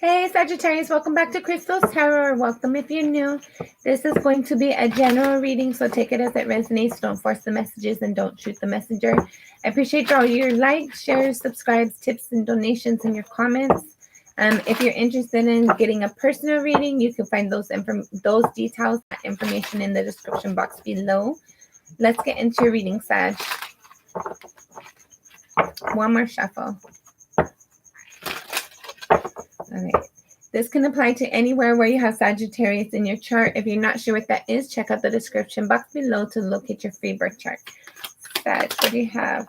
Hey Sagittarius, welcome back to Crystal's Tarot, or welcome if you're new. This is going to be a general reading, so take it as it resonates. Don't force the messages and don't shoot the messenger. I appreciate all your likes, shares, subscribes, tips, and donations in your comments. If you're interested in getting a personal reading, you can find those details, that information in the description box below. Let's get into your reading, Sag. One more shuffle. All right. This can apply to anywhere where you have Sagittarius in your chart. If you're not sure what that is, check out the description box below to locate your free birth chart. Sag, what do you have?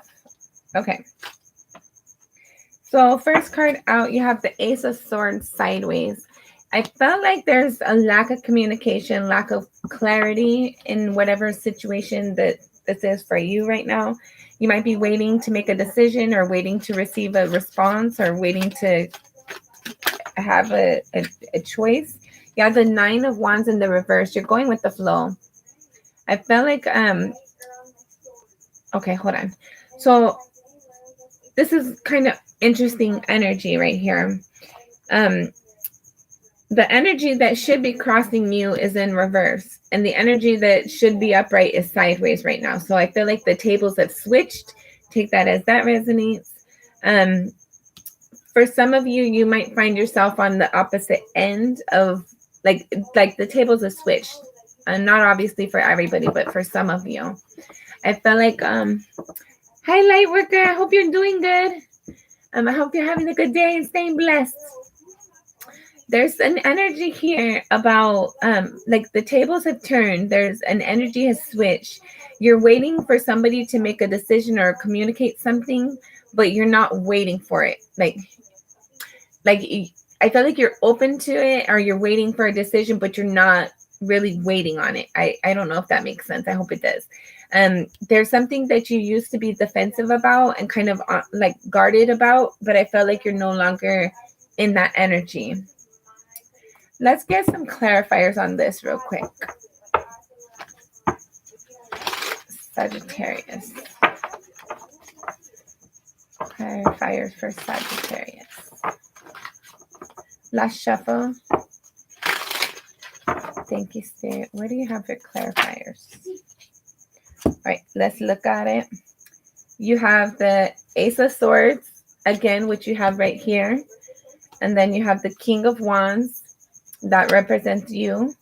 Okay. So first card out, you have the Ace of Swords sideways. I felt like there's a lack of communication, lack of clarity in whatever situation that this is for you right now. You might be waiting to make a decision or waiting to receive a response or waiting to have a choice. You have the Nine of Wands in the reverse. You're going with the flow. I felt like okay, hold on. So this is kind of interesting energy right here. The energy that should be crossing you is in reverse, and the energy that should be upright is sideways right now. So I feel like the tables have switched. Take that as that resonates. For some of you, you might find yourself on the opposite end of like the tables have switched. Not obviously for everybody, but for some of you. I felt like, hi light worker, I hope you're doing good. I hope you're having a good day and staying blessed. There's an energy here about like the tables have turned. There's an energy has switched. You're waiting for somebody to make a decision or communicate something, but you're not waiting for it. Like I feel like you're open to it or you're waiting for a decision, but you're not really waiting on it. I don't know if that makes sense. I hope it does. There's something that you used to be defensive about and kind of like guarded about, but I felt like you're no longer in that energy. Let's get some clarifiers on this real quick. Sagittarius. Clarifiers for Sagittarius. Last shuffle. Thank you, Spirit. What do you have for clarifiers? All right, let's look at it. You have the Ace of Swords, again, which you have right here. And then you have the King of Wands, that represents you.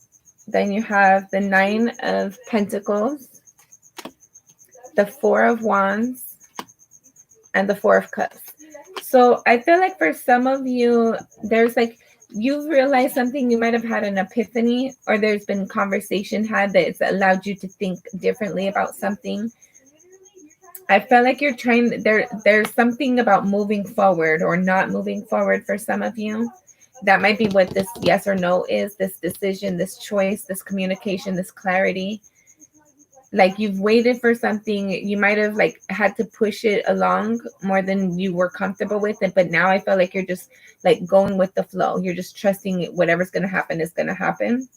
Then you have the Nine of Pentacles, the Four of Wands, and the Four of Cups. So I feel like for some of you, there's like, you've realized something, you might have had an epiphany, or there's been conversation had that's allowed you to think differently about something. I felt like you're trying, there's something about moving forward or not moving forward for some of you. That might be what this yes or no is, this decision, this choice, this communication, this clarity. Like you've waited for something, you might have like had to push it along more than you were comfortable with it, but now I feel like you're just like going with the flow. You're just trusting whatever's going to happen is going to happen.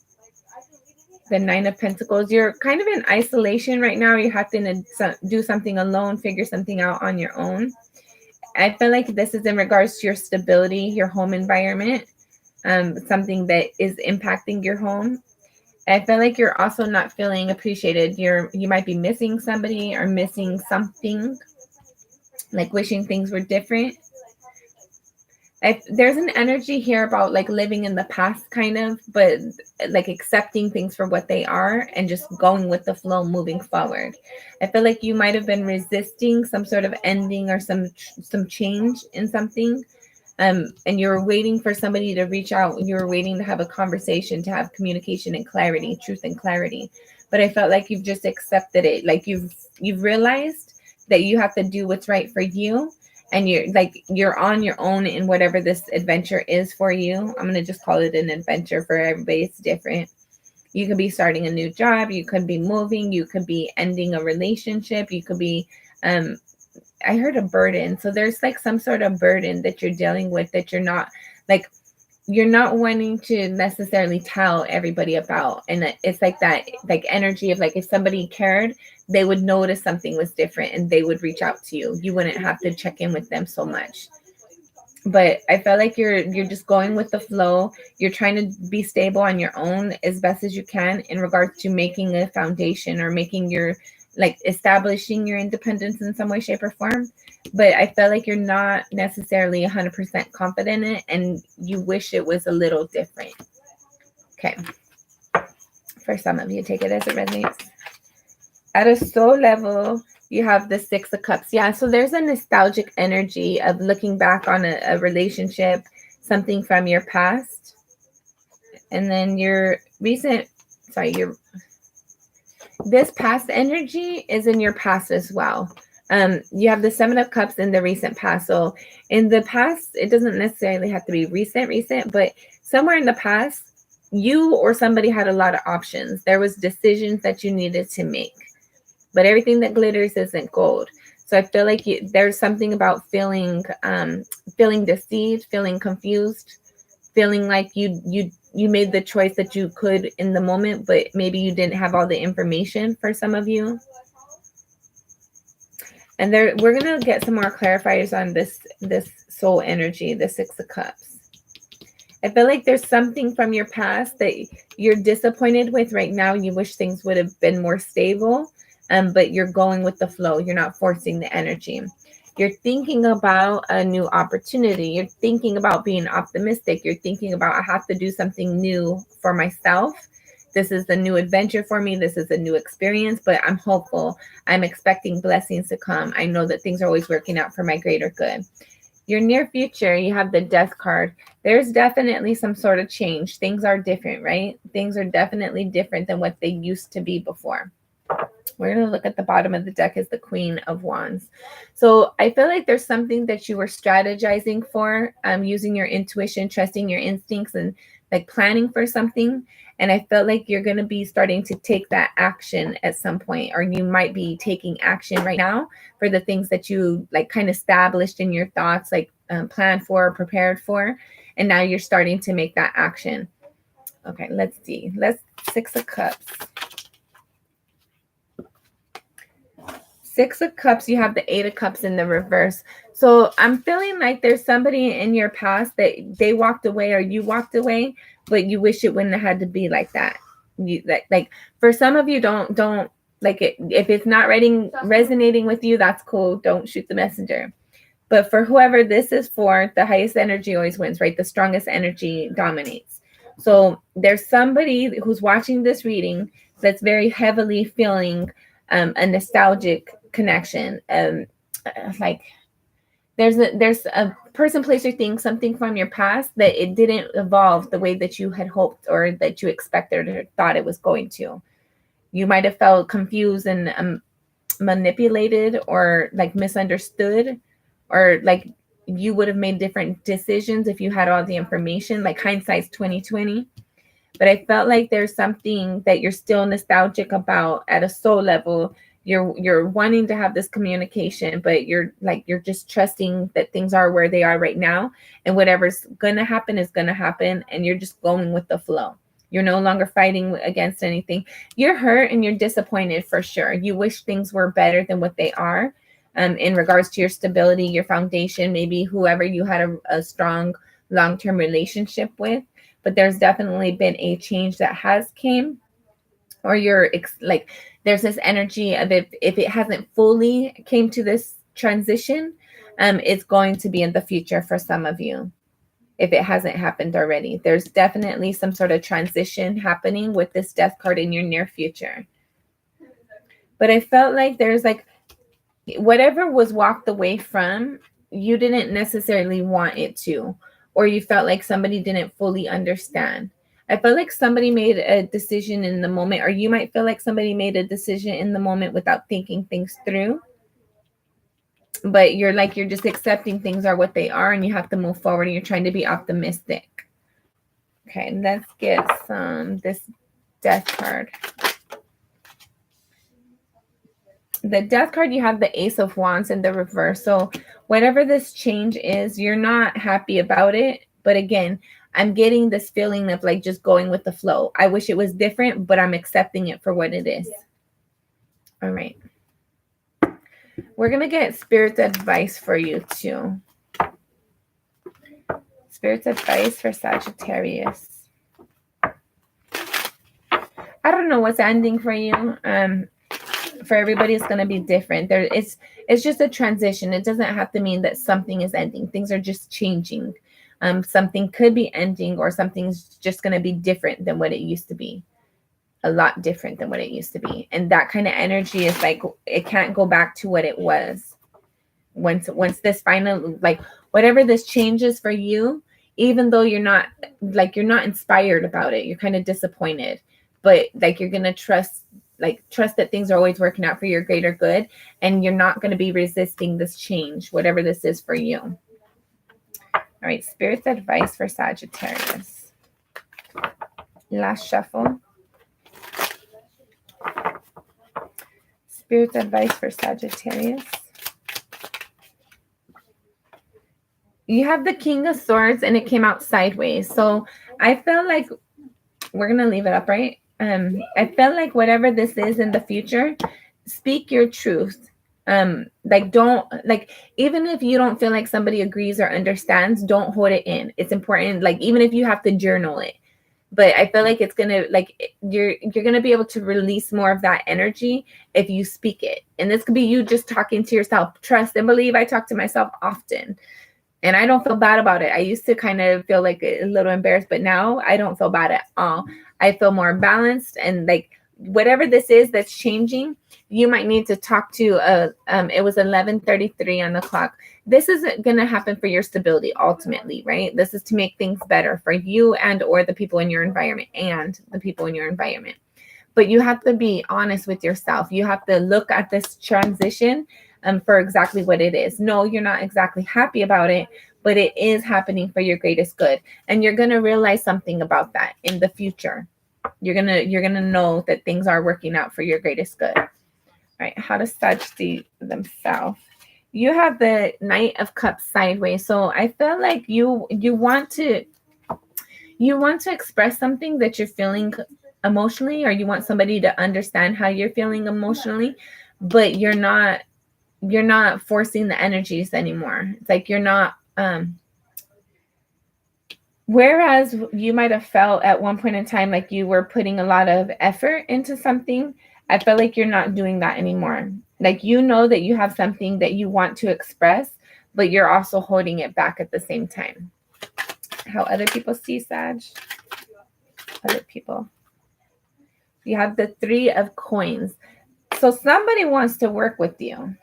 The Nine of Pentacles, you're kind of in isolation right now. You have to do something alone, figure something out on your own. I feel like this is in regards to your stability, your home environment, something that is impacting your home. I feel like you're also not feeling appreciated. You might be missing somebody or missing something, like wishing things were different. There's an energy here about like living in the past kind of, but like accepting things for what they are and just going with the flow, moving forward. I feel like you might have been resisting some sort of ending or some change in something. And you're waiting for somebody to reach out. You're waiting to have a conversation, to have communication and clarity, truth and clarity. But I felt like you've just accepted it. Like you've realized that you have to do what's right for you. And you're on your own in whatever this adventure is for you. I'm going to just call it an adventure. For everybody, it's different. You could be starting a new job. You could be moving. You could be ending a relationship. You could be, I heard a burden. So there's like some sort of burden that you're dealing with that you're not wanting to necessarily tell everybody about. And it's like that, like energy of like, if somebody cared, they would notice something was different and they would reach out to you. You wouldn't have to check in with them so much. but I feel like you're just going with the flow. You're trying to be stable on your own as best as you can in regards to making a foundation or making your, like, establishing your independence in some way, shape, or form. But I feel like you're not necessarily 100% confident in it, and you wish it was a little different. Okay. For some of you, take it as it resonates. At a soul level, you have the Six of Cups. Yeah, so there's a nostalgic energy of looking back on a relationship, something from your past. And then your recent, your this past energy is in your past as well. You have the Seven of Cups in the recent past. So in the past, it doesn't necessarily have to be recent, but somewhere in the past, you or somebody had a lot of options. There was decisions that you needed to make, but everything that glitters isn't gold. So I feel like there's something about feeling deceived, feeling confused, feeling like you made the choice that you could in the moment, but maybe you didn't have all the information for some of you. And we're gonna get some more clarifiers on this soul energy, the Six of Cups. I feel like there's something from your past that you're disappointed with right now. You wish things would have been more stable, but you're going with the flow. You're not forcing the energy. You're thinking about a new opportunity. You're thinking about being optimistic. You're thinking about, I have to do something new for myself. This is a new adventure for me. This is a new experience, but I'm hopeful. I'm expecting blessings to come. I know that things are always working out for my greater good. Your near future, you have the Death card. There's definitely some sort of change. Things are different, right? Things are definitely different than what they used to be before. We're going to look at the bottom of the deck as the Queen of Wands. So I feel like there's something that you were strategizing for, using your intuition, trusting your instincts, and like planning for something. And I felt like you're going to be starting to take that action at some point, or you might be taking action right now for the things that you like kind of established in your thoughts, like planned for, prepared for. And now you're starting to make that action. Okay, let's see. Six of Cups. Six of Cups, you have the Eight of Cups in the reverse. So I'm feeling like there's somebody in your past that they walked away or you walked away, but you wish it wouldn't have had to be like that. Like for some of you, don't like it. If it's not resonating with you, that's cool. Don't shoot the messenger. But for whoever this is for, the highest energy always wins, right? The strongest energy dominates. So there's somebody who's watching this reading that's very heavily feeling a nostalgic connection. Like there's a person, place, or thing, something from your past that it didn't evolve the way that you had hoped or that you expected or thought it was going to. You might have felt confused and manipulated or like misunderstood, or like you would have made different decisions if you had all the information. Like hindsight's 2020. But I felt like there's something that you're still nostalgic about at a soul level. You're wanting to have this communication, but you're just trusting that things are where they are right now, and whatever's gonna happen is gonna happen, and you're just going with the flow. You're no longer fighting against anything. You're hurt and you're disappointed for sure. You wish things were better than what they are, in regards to your stability, your foundation, maybe whoever you had a strong long-term relationship with. But there's definitely been a change that has came, or you're like there's this energy of if it hasn't fully came to this transition, it's going to be in the future for some of you. If it hasn't happened already, there's definitely some sort of transition happening with this Death card in your near future. But I felt like there's like whatever was walked away from, you didn't necessarily want it to, or you felt like somebody didn't fully understand. I felt like somebody made a decision in the moment, or you might feel like somebody made a decision in the moment without thinking things through. But you're just accepting things are what they are, and you have to move forward, and you're trying to be optimistic. Okay, let's get this Death card. The Death card, you have the Ace of Wands in the reverse. So whatever this change is, you're not happy about it. But again, I'm getting this feeling of like just going with the flow. I wish it was different, but I'm accepting it for what it is. All right. We're going to get Spirit's advice for you too. Spirit's advice for Sagittarius. I don't know what's ending for you. For everybody, it's going to be different. It's just a transition. It doesn't have to mean that something is ending. Things are just changing. Something could be ending, or something's just going to be different than what it used to be. A lot different than what it used to be. And that kind of energy is like, it can't go back to what it was. Once this final, like, whatever this changes for you, even though you're not inspired about it, you're kind of disappointed, but like, you're going to trust that things are always working out for your greater good, and you're not going to be resisting this change, whatever this is for you. All right, Spirit's advice for Sagittarius. Last shuffle. Spirit's advice for Sagittarius. You have the King of Swords, and it came out sideways. So I feel like we're going to leave it up, right? I feel like whatever this is in the future, speak your truth. Don't, even if you don't feel like somebody agrees or understands, don't hold it in. It's important. Like, even if you have to journal it, but I feel like it's going to, you're going to be able to release more of that energy if you speak it. And this could be you just talking to yourself. Trust and believe. I talk to myself often. And I don't feel bad about it. I used to kind of feel like a little embarrassed, but now I don't feel bad at all. I feel more balanced, and like, whatever this is that's changing, you might need to talk to it was 11:33 on the clock. This isn't going to happen for your stability ultimately, right? This is to make things better for you and or the people in your environment But you have to be honest with yourself. You have to look at this transition for exactly what it is. No, you're not exactly happy about it, but it is happening for your greatest good. And you're going to realize something about that in the future. You're going to know that things are working out for your greatest good. All right. How does Sag see themselves? You have the Knight of Cups sideways. So I feel like you want to express something that you're feeling emotionally, or you want somebody to understand how you're feeling emotionally, but you're not forcing the energies anymore. It's like you're not whereas you might have felt at one point in time like you were putting a lot of effort into something, I feel like you're not doing that anymore. Like, you know that you have something that you want to express, but you're also holding it back at the same time. How other people see Sag? Other people. You have the 3 of Coins. So somebody wants to work with you.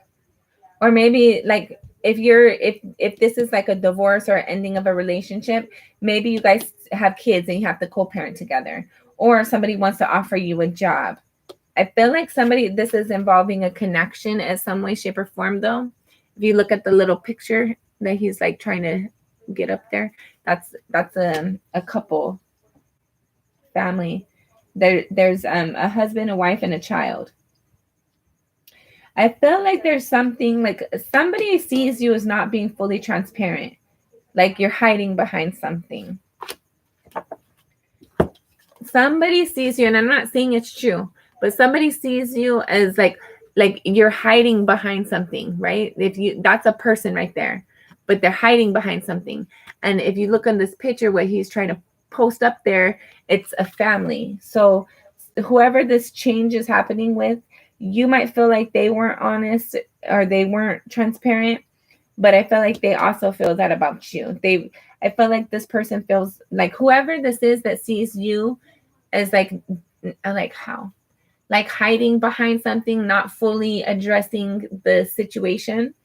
Or maybe like if this is like a divorce or ending of a relationship, maybe you guys have kids and you have to co-parent together, or somebody wants to offer you a job. I feel like this is involving a connection in some way, shape, or form though. If you look at the little picture that he's like trying to get up there, that's a couple family. There's a husband, a wife, and a child. I feel like there's something like somebody sees you as not being fully transparent, like you're hiding behind something. Somebody sees you, and I'm not saying it's true, but somebody sees you as like you're hiding behind something, right? That's a person right there, but they're hiding behind something. And if you look on this picture, what he's trying to post up there, it's a family. So whoever this change is happening with, you might feel like they weren't honest or they weren't transparent, but I feel like they also feel that about you. I feel like this person feels like whoever this is that sees you as like hiding behind something, not fully addressing the situation.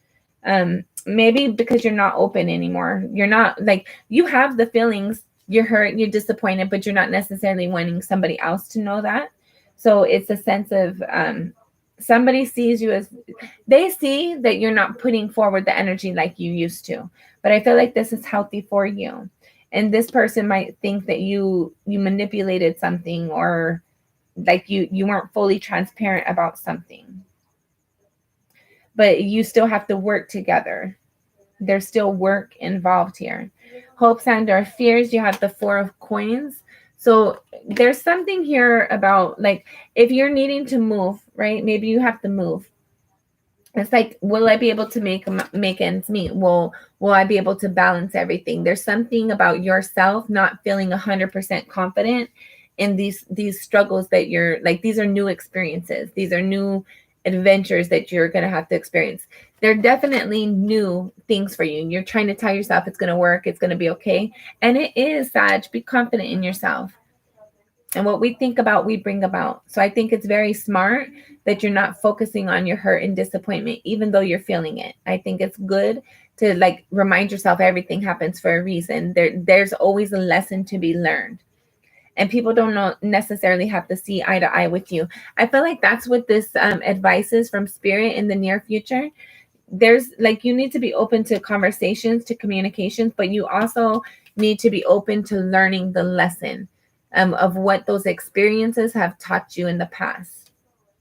Maybe because you're not open anymore. You're not like, you have the feelings, you're hurt, you're disappointed, but you're not necessarily wanting somebody else to know that. So it's a sense of somebody sees you as, they see that you're not putting forward the energy like you used to. But I feel like this is healthy for you. And this person might think that you manipulated something, or like you weren't fully transparent about something. But you still have to work together. There's still work involved here. Hopes and or fears, you have the 4 of Coins. So there's something here about like if you're needing to move, right? Maybe you have to move. It's like, will I be able to make ends meet? Will I be able to balance everything? There's something about yourself not feeling 100% confident in these struggles that you're like. These are new experiences. These are new adventures that you're going to have to experience. They're definitely new things for you. You're trying to tell yourself it's going to work. It's going to be okay. And it is, Sag. Be confident in yourself. And what we think about, we bring about. So I think it's very smart that you're not focusing on your hurt and disappointment, even though you're feeling it. I think it's good to like remind yourself everything happens for a reason. There's always a lesson to be learned. And people don't necessarily have to see eye to eye with you. I feel like that's what this advice is from Spirit in the near future. There's like, you need to be open to conversations, to communications, but you also need to be open to learning the lesson of what those experiences have taught you in the past.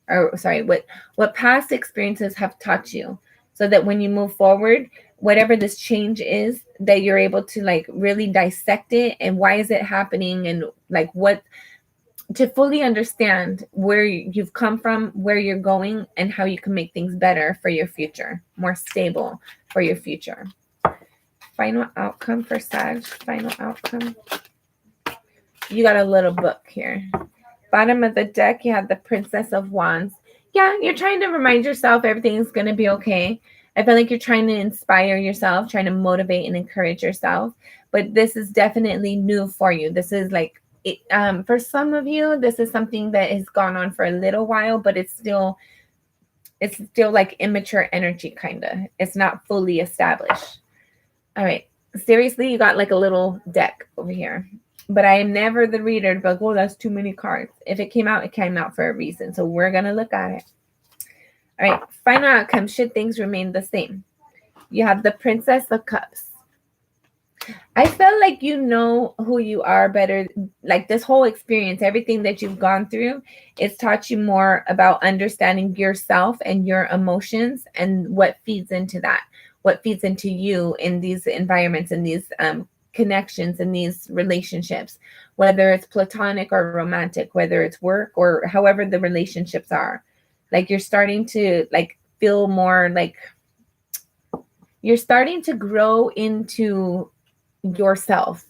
Or sorry, what past experiences have taught you, so that when you move forward, whatever this change is, that you're able to like really dissect it and why is it happening, and like what, to fully understand where you've come from, where you're going, and how you can make things better for your future, more stable for your future. Final outcome for Sag. Final outcome. You got a little book here. Bottom of the deck, you have the Princess of Wands. Yeah, you're trying to remind yourself everything's going to be okay. I feel like you're trying to inspire yourself, trying to motivate and encourage yourself. But this is definitely new for you. This is like, for some of you, this is something that has gone on for a little while, but it's still like immature energy, kind of. It's not fully established. All right. Seriously, you got like a little deck over here. But I am never the reader to be like, oh, that's too many cards. If it came out for a reason. So we're going to look at it. All right. Final outcome. Should things remain the same? You have the Princess of Cups. I feel like you know who you are better. Like this whole experience, everything that you've gone through, it's taught you more about understanding yourself and your emotions and what feeds into that. What feeds into you in these environments, in these connections, in these relationships, whether it's platonic or romantic, whether it's work or however the relationships are. Like you're starting to like feel more like you're starting to grow into yourself,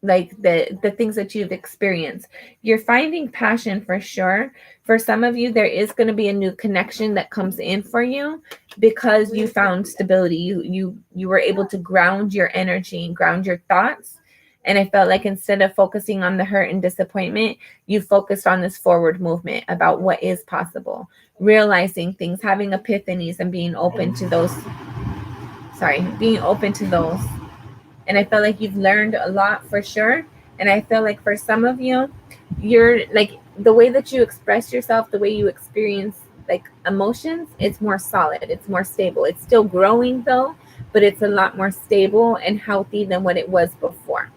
like the things that you've experienced. You're finding passion for sure. For some of you, there is going to be a new connection that comes in for you because you found stability. You were able to ground your energy and ground your thoughts. And I felt like instead of focusing on the hurt and disappointment, you focused on this forward movement about what is possible, realizing things, having epiphanies, and being open to those. And I feel like you've learned a lot for sure. And I feel like for some of you, you're like the way that you express yourself, the way you experience like emotions, it's more solid, it's more stable. It's still growing though, but it's a lot more stable and healthy than what it was before.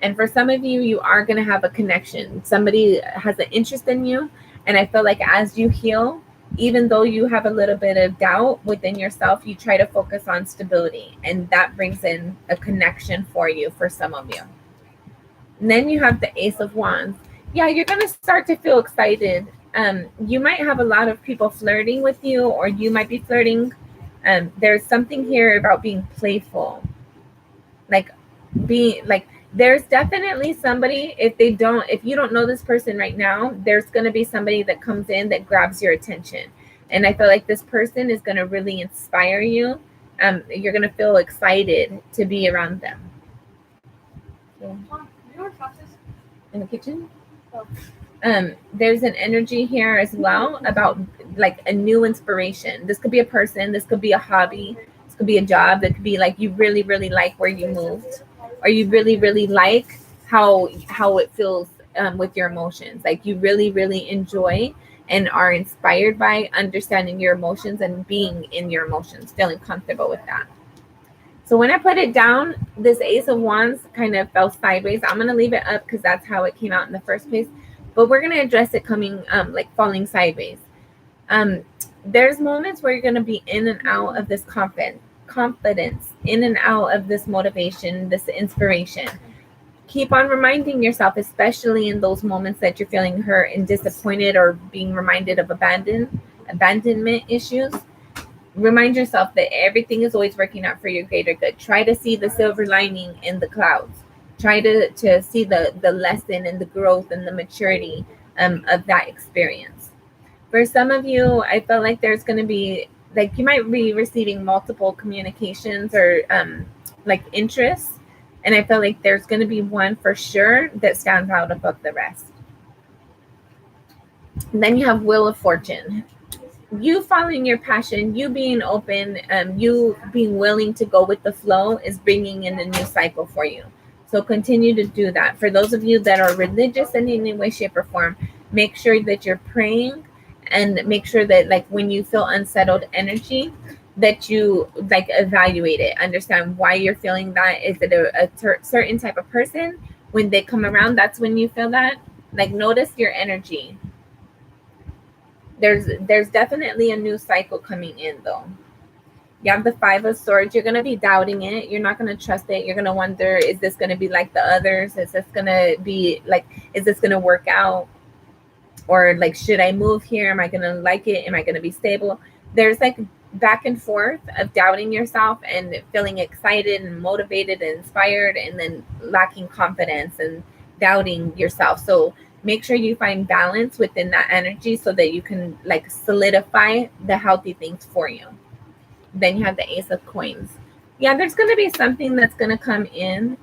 And for some of you, you are going to have a connection. Somebody has an interest in you. And I feel like as you heal, even though you have a little bit of doubt within yourself, you try to focus on stability. And that brings in a connection for you, for some of you. And then you have the Ace of Wands. Yeah, you're going to start to feel excited. You might have a lot of people flirting with you, or you might be flirting. There's something here about being playful. There's definitely somebody, if you don't know this person right now, there's going to be somebody that comes in that grabs your attention. And I feel like this person is going to really inspire you. You're going to feel excited to be around them. In the kitchen? There's an energy here as well about like a new inspiration. This could be a person, this could be a hobby, this could be a job, that could be like you really, really like where you moved, or you really, really like how it feels with your emotions. Like you really, really enjoy and are inspired by understanding your emotions and being in your emotions, feeling comfortable with that. So when I put it down, this Ace of Wands kind of fell sideways. I'm going to leave it up because that's how it came out in the first place. But we're going to address it coming, like falling sideways. There's moments where you're going to be in and out of this confidence, in and out of this motivation, this inspiration. Keep on reminding yourself, especially in those moments that you're feeling hurt and disappointed or being reminded of abandon, abandonment issues, remind yourself that everything is always working out for your greater good. Try to see the silver lining in the clouds. Try to see the lesson and the growth and the maturity of that experience. For some of you, I felt like there's going to be, like, you might be receiving multiple communications or like interests. And I feel like there's going to be one for sure that stands out above the rest. And then you have Wheel of Fortune. You following your passion, you being open, you being willing to go with the flow is bringing in a new cycle for you. So continue to do that. For those of you that are religious in any way, shape, or form, make sure that you're praying, and make sure that, like, when you feel unsettled energy, that you like evaluate it, understand why you're feeling that. Is it a certain type of person? When they come around, that's when you feel that. Like, notice your energy. There's definitely a new cycle coming in, though. You have the Five of Swords. You're going to be doubting it. You're not going to trust it. You're going to wonder, is this going to be like the others? Is this going to be like, is this going to work out? Or like, should I move here? Am I going to like it? Am I going to be stable? There's like back and forth of doubting yourself and feeling excited and motivated and inspired, and then lacking confidence and doubting yourself. So make sure you find balance within that energy so that you can like solidify the healthy things for you. Then you have the Ace of Coins. Yeah, there's going to be something that's going to come in.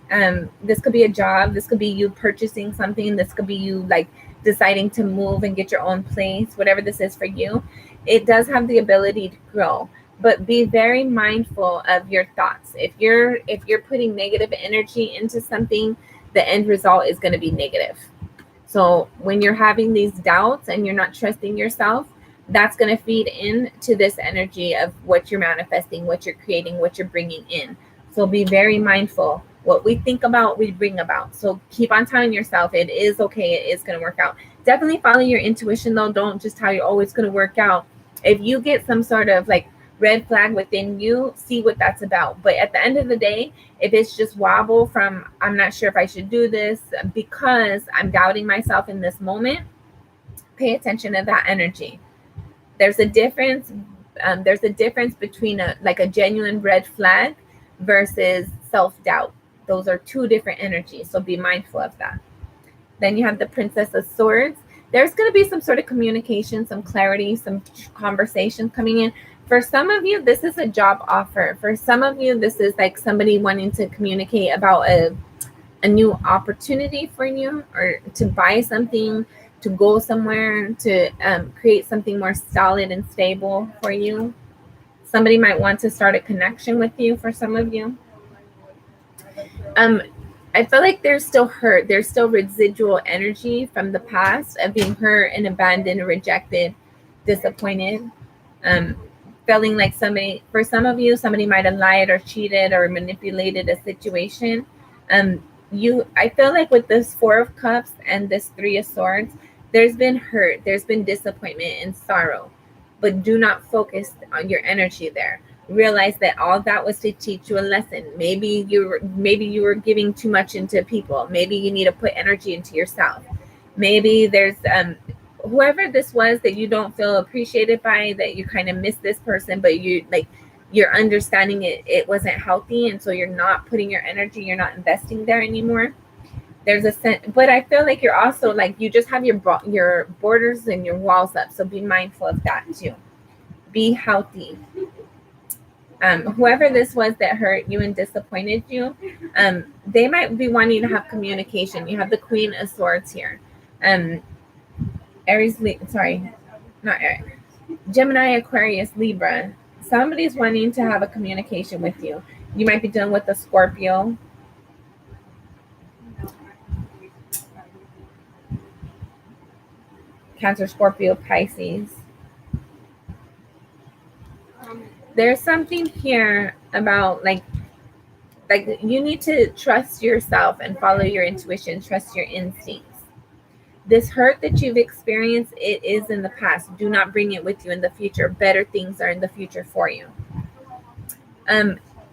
This could be a job. This could be you purchasing something. This could be you like deciding to move and get your own place, whatever this is for you. It does have the ability to grow, but be very mindful of your thoughts. If you're putting negative energy into something, the end result is going to be negative. So when you're having these doubts and you're not trusting yourself, that's going to feed into this energy of what you're manifesting, what you're creating, what you're bringing in. So be very mindful. What we think about, we bring about. So keep on telling yourself it is okay. It is going to work out. Definitely follow your intuition, though. Don't just tell you, oh, it's going to work out. If you get some sort of like red flag within you, see what that's about. But at the end of the day, if it's just wobble from, I'm not sure if I should do this because I'm doubting myself in this moment, pay attention to that energy. There's a difference. There's a difference between a genuine red flag versus self-doubt. Those are two different energies. So be mindful of that. Then you have the Princess of Swords. There's going to be some sort of communication, some clarity, some conversation coming in. For some of you, this is a job offer. For some of you, this is like somebody wanting to communicate about a new opportunity for you, or to buy something, to go somewhere, to create something more solid and stable for you. Somebody might want to start a connection with you for some of you. I feel like there's still hurt. There's still residual energy from the past of being hurt and abandoned, rejected, disappointed. Feeling like somebody, for some of you, somebody might have lied or cheated or manipulated a situation. I feel like with this Four of Cups and this Three of Swords, there's been hurt, there's been disappointment and sorrow, but do not focus on your energy there. Realize that all that was to teach you a lesson. Maybe you were giving too much into people. Maybe you need to put energy into yourself. Maybe there's whoever this was that you don't feel appreciated by, that you kind of miss this person, but you're understanding it wasn't healthy, and so you're not putting your energy, you're not investing there anymore. There's a sense, but I feel like you're also like, you just have your borders and your walls up. So be mindful of that too. Be healthy. Whoever this was that hurt you and disappointed you, they might be wanting to have communication. You have the Queen of Swords here. Gemini, Aquarius, Libra. Somebody's wanting to have a communication with you. You might be dealing with a Scorpio. Cancer, Scorpio, Pisces. There's something here about like you need to trust yourself and follow your intuition, trust your instincts. This hurt that you've experienced, it is in the past. Do not bring it with you in the future. Better things are in the future for you.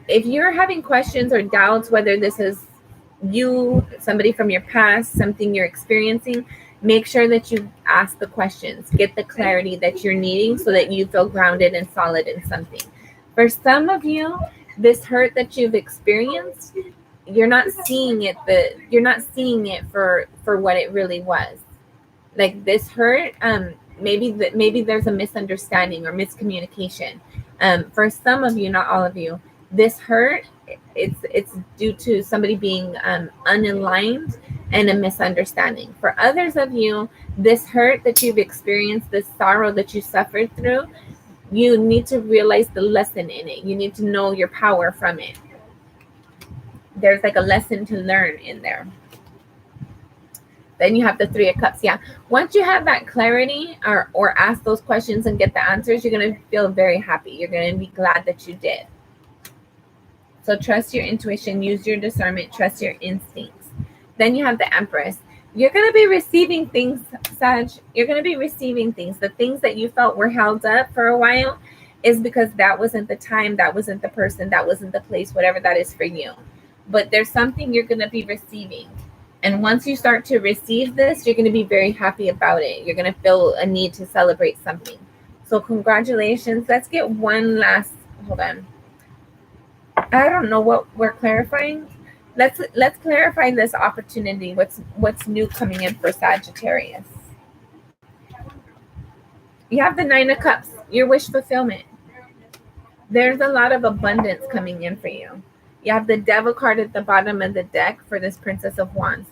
If you're having questions or doubts whether this is you, somebody from your past, something you're experiencing, Make sure that you ask the questions, get the clarity that you're needing so that you feel grounded and solid in something. For some of you, this hurt that you've experienced, you're not seeing it for what it really was. Like this hurt, maybe there's a misunderstanding or miscommunication. For some of you, not all of you, this hurt, it's due to somebody being unaligned and a misunderstanding. For others of you, this hurt that you've experienced, this sorrow that you suffered through, you need to realize the lesson in it. You need to know your power from it. There's like a lesson to learn in there. Then you have the Three of Cups. Yeah. Once you have that clarity or ask those questions and get the answers, you're going to feel very happy. You're going to be glad that you did. So trust your intuition, use your discernment, trust your instincts. Then you have the Empress. You're going to be receiving things, Sag. You're going to be receiving things. The things that you felt were held up for a while is because that wasn't the time, that wasn't the person, that wasn't the place, whatever that is for you. But there's something you're going to be receiving. And once you start to receive this, you're going to be very happy about it. You're going to feel a need to celebrate something. So congratulations. Let's get one last, hold on. I don't know what we're clarifying. Let's clarify this opportunity. What's new coming in for Sagittarius? You have the Nine of Cups, your wish fulfillment. There's a lot of abundance coming in for you. You have the Devil card at the bottom of the deck for this Princess of Wands.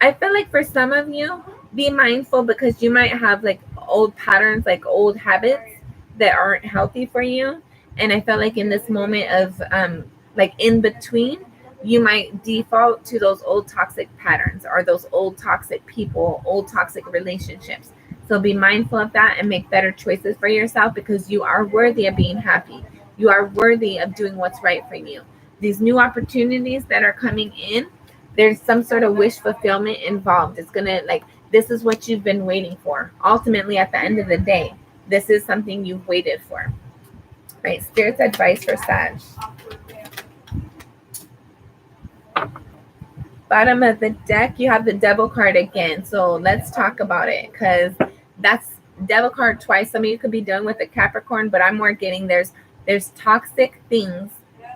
I feel like for some of you, be mindful because you might have like old patterns, like old habits that aren't healthy for you. And I feel like in this moment of like in between, you might default to those old toxic patterns or those old toxic people, old toxic relationships. So be mindful of that and make better choices for yourself because you are worthy of being happy. You are worthy of doing what's right for you. These new opportunities that are coming in, there's some sort of wish fulfillment involved. It's gonna like, this is what you've been waiting for. Ultimately, at the end of the day, this is something you've waited for. Right? Spirit's advice for Sag. Bottom of the deck, you have the Devil card again. So let's talk about it because that's Devil card twice. Some of you could be dealing with a Capricorn, but I'm more getting there's toxic things,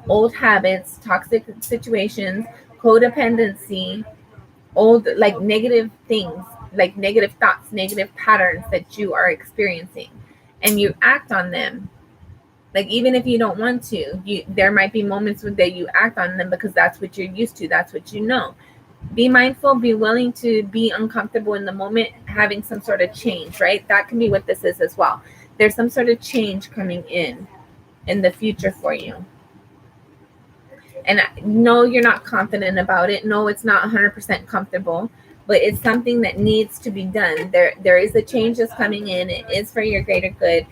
old habits, toxic situations, codependency, old like negative things, like negative thoughts, negative patterns that you are experiencing, and you act on them. Like even if you don't want to, there might be moments that you act on them because that's what you're used to, that's what you know. Be mindful, be willing to be uncomfortable in the moment, having some sort of change, right? That can be what this is as well. There's some sort of change coming in the future for you. And no, you're not confident about it. No, it's not 100% comfortable, but it's something that needs to be done. There is a change that's coming in. It is for your greater good.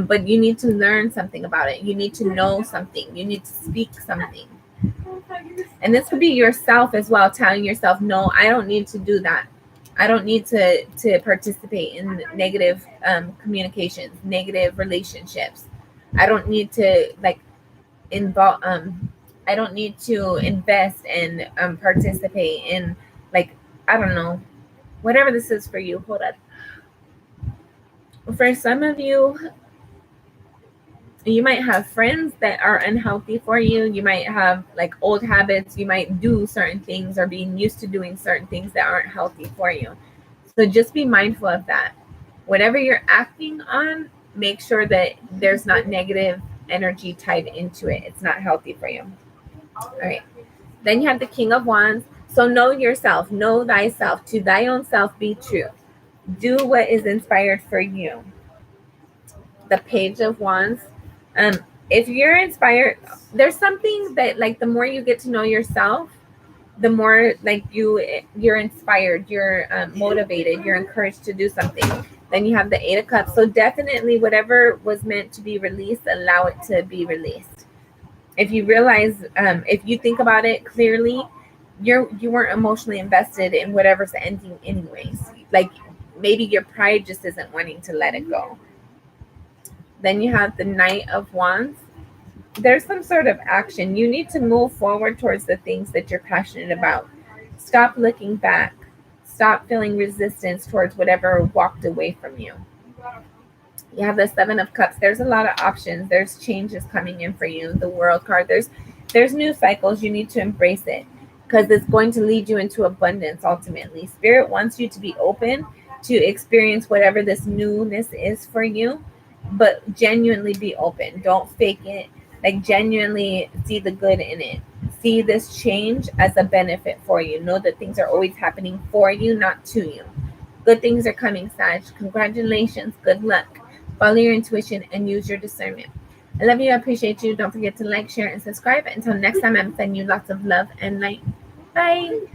But you need to learn something about it. You need to know something. You need to speak something. And this could be yourself as well, telling yourself, no, I don't need to do that. I don't need to participate in negative communications, negative relationships. I don't need to involve. I don't need to invest and participate in I don't know, whatever this is for you. Hold on. For some of you, you might have friends that are unhealthy for you. You might have old habits. You might do certain things or being used to doing certain things that aren't healthy for you. So just be mindful of that. Whatever you're acting on, make sure that there's not negative energy tied into it. It's not healthy for you. All right. Then you have the King of Wands. So know yourself, know thyself, to thy own self be true. Do what is inspired for you. The Page of Wands. If you're inspired, there's something that the more you get to know yourself, the more you're inspired, you're motivated, you're encouraged to do something. Then you have the Eight of Cups. So definitely whatever was meant to be released, allow it to be released. If you realize, if you think about it clearly, you weren't emotionally invested in whatever's ending anyways. Maybe your pride just isn't wanting to let it go. Then you have the Knight of Wands. There's some sort of action. You need to move forward towards the things that you're passionate about. Stop looking back. stop feeling resistance towards whatever walked away from you. You have the Seven of Cups. There's a lot of options. There's changes coming in for you. The World card. There's new cycles. You need to embrace it because it's going to lead you into abundance ultimately. Spirit wants you to be open to experience whatever this newness is for you, but genuinely be open. Don't fake it. Like genuinely see the good in it. See this change as a benefit for you. Know that things are always happening for you, not to you. Good things are coming, Sag. Congratulations. Good luck. Follow your intuition and use your discernment. I love you. I appreciate you. Don't forget to like, share, and subscribe. Until next time, I'm sending you lots of love and light. Bye.